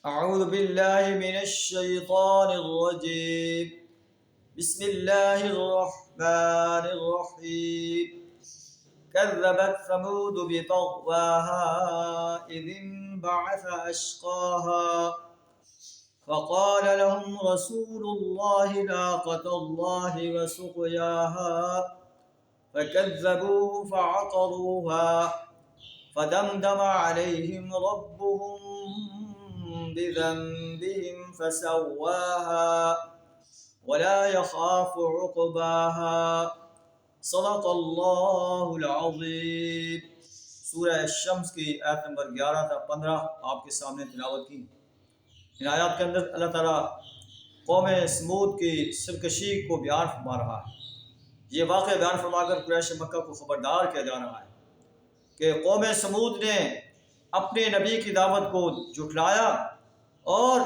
أعوذ بالله من الشيطان الرجيم. بسم الله الرحمن الرحيم. كذبت ثمود بطغواها إذ انبعث أشقاها فقال لهم رسول الله ناقة الله وسقياها فكذبوه فعقروها فدمدم عليهم ربهم بذنبهم فسواها ولا يخاف عقباها. صدق اللہ العظیم۔ سورہ الشمس کی آیت نمبر 11 تا 15 آپ کے سامنے تلاوت کی۔ ان آیات کے اندر اللہ تعالیٰ قوم سمود کی سرکشی کو بیان فرما رہا ہے۔ یہ واقعہ بیان فرما کر قریش مکہ کو خبردار کیا جا رہا ہے کہ قوم سمود نے اپنے نبی کی دعوت کو جھٹلایا اور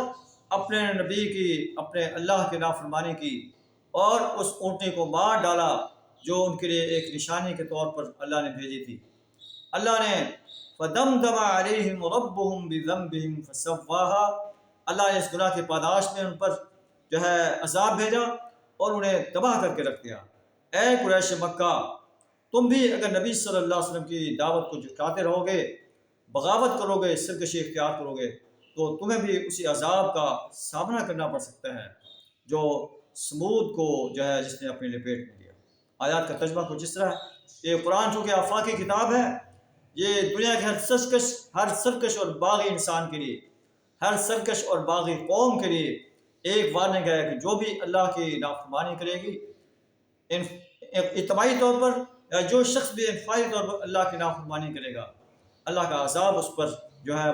اپنے نبی کی اپنے اللہ کی نافرمانی کی اور اس اونٹنی کو مار ڈالا جو ان کے لیے ایک نشانی کے طور پر اللہ نے بھیجی تھی۔ اللہ نے فَدَمْدَمَ عَلَيْهِمْ رَبُّهُمْ بِذَنبِهِمْ فَسَوَّاهَا، اللہ نے اس گناہ کی پاداش میں ان پر عذاب بھیجا اور انہیں تباہ کر کے رکھ دیا۔ اے قریش مکہ، تم بھی اگر نبی صلی اللہ علیہ وسلم کی دعوت کو جھٹلاتے رہو گے، بغاوت کرو گے، سرکشی اختیار کرو گے، تو تمہیں بھی اسی عذاب کا سامنا کرنا پڑ سکتا ہے جو سمود کو جس نے اپنی لپیٹ میں لیا۔ آیات کا ترجمہ کچھ اس طرح ہے۔ یہ قرآن چونکہ آفاقی کتاب ہے، یہ دنیا کے ہر سرکش اور باغی انسان کے لیے، ہر سرکش اور باغی قوم کے لیے ایک وارننگ ہے کہ جو بھی اللہ کی نافرمانی کرے گی، اجتماعی طور پر یا جو شخص بھی انفرادی طور پر اللہ کی نافرمانی کرے گا، اللہ کا عذاب اس پر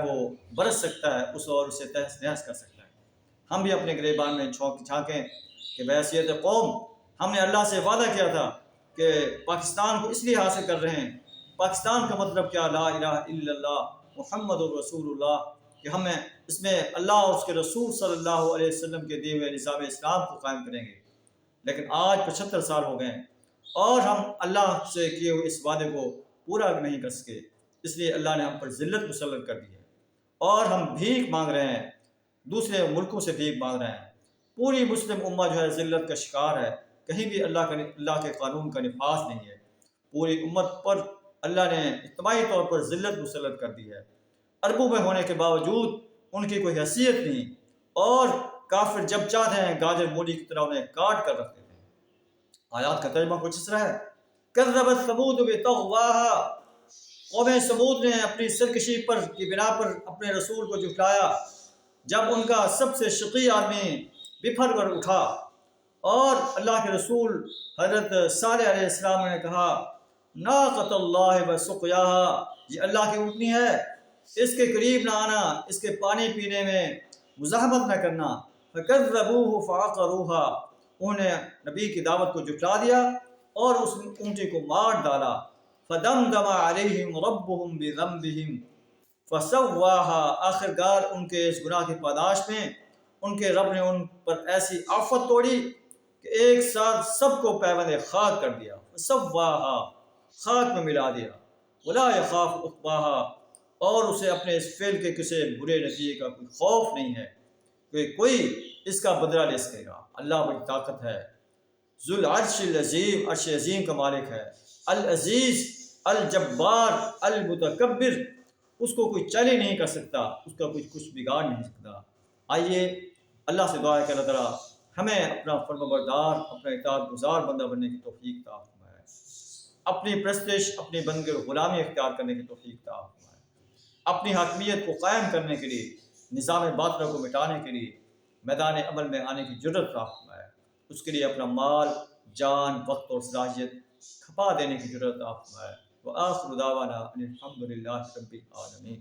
وہ برس سکتا ہے، اسے تہس نہس کر سکتا ہے۔ ہم بھی اپنے گریبان میں جھانکیں کہ بحیثیت قوم ہم نے اللہ سے وعدہ کیا تھا کہ پاکستان کو اس لیے حاصل کر رہے ہیں۔ پاکستان کا مطلب کیا؟ لا الہ الا اللہ محمد الرسول اللہ، کہ ہم اس میں اللہ اور اس کے رسول صلی اللہ علیہ وسلم کے دیے ہوئے نظام اسلام کو قائم کریں گے۔ لیکن آج 75 سال ہو گئے ہیں اور ہم اللہ سے کیے ہوئے اس وعدے کو پورا نہیں کر سکے، اس لیے اللہ نے ہم پر ذلت مسلط کر دی ہے اور ہم بھیک مانگ رہے ہیں، دوسرے ملکوں سے بھیک مانگ رہے ہیں۔ پوری مسلم امہ ذلت کا شکار ہے، کہیں بھی اللہ کے قانون کا نفاذ نہیں ہے۔ پوری امت پر اللہ نے اجتماعی طور پر ذلت مسلط کر دی ہے۔ عربوں میں ہونے کے باوجود ان کی کوئی حیثیت نہیں، اور کافر جب چاہتے ہیں گاجر مولی کی طرح انہیں کاٹ کر رکھ دیتے ہیں۔ آیات کا ترجمہ کچھ اس طرح ہے۔ کذبت ثمود بطغواها، قوم سمود نے اپنی سرکشی کی بنا پر اپنے رسول کو جھٹلایا جب ان کا سب سے شقی آدمی بپھر کر اٹھا، اور اللہ کے رسول حضرت صالح علیہ السلام نے کہا ناقۃ اللہ وسقیاها، یہ اللہ کی اونٹنی ہے، اس کے قریب نہ آنا، اس کے پانی پینے میں مزاحمت نہ کرنا۔ فکذبوہ فعقروها، انہوں نے نبی کی دعوت کو جھٹلا دیا اور اس اونٹی کو مار ڈالا۔ فدمدم علیہم ربہم بذنبہم فسواها، آخر کار ان کے اس گناہ کی پاداش میں ان کے رب نے ان پر ایسی آفت توڑی کہ ایک ساتھ سب کو پیوند خاک کر دیا، فسواها، خاک میں ملا دیا۔ ولا یخاف عقباها، اور اسے اپنے اس فعل کے کسی برے نتیجے کا کوئی خوف نہیں ہے کہ کوئی اس کا بدلہ لے سکے گا۔ اللہ بڑی طاقت ہے، ذو العرش العظیم، عرش عظیم کا مالک ہے، العزیز الجبار المتکبر، اس کو کوئی چل ہی نہیں کر سکتا، اس کا کچھ بگاڑ نہیں سکتا۔ آئیے اللہ سے دعا ہے کہ اللہ تعالیٰ ہمیں اپنا فرمانبردار، اپنا اطاعت گزار بندہ بننے کی توفیق عطا فرمائے، اپنی پرستش، اپنی بندگی اور غلامی اختیار کرنے کی توفیق عطا فرمائے، اپنی حاکمیت کو قائم کرنے کے لیے، نظام باطلہ کو مٹانے کے لیے میدان عمل میں آنے کی جرت عطا فرمائے، اس کے لیے اپنا مال، جان، وقت اور صلاحیت کھپا دینے کی جرت عطا فرمائے۔ وآخر دعوانا ان الحمد للہ رب العالمین۔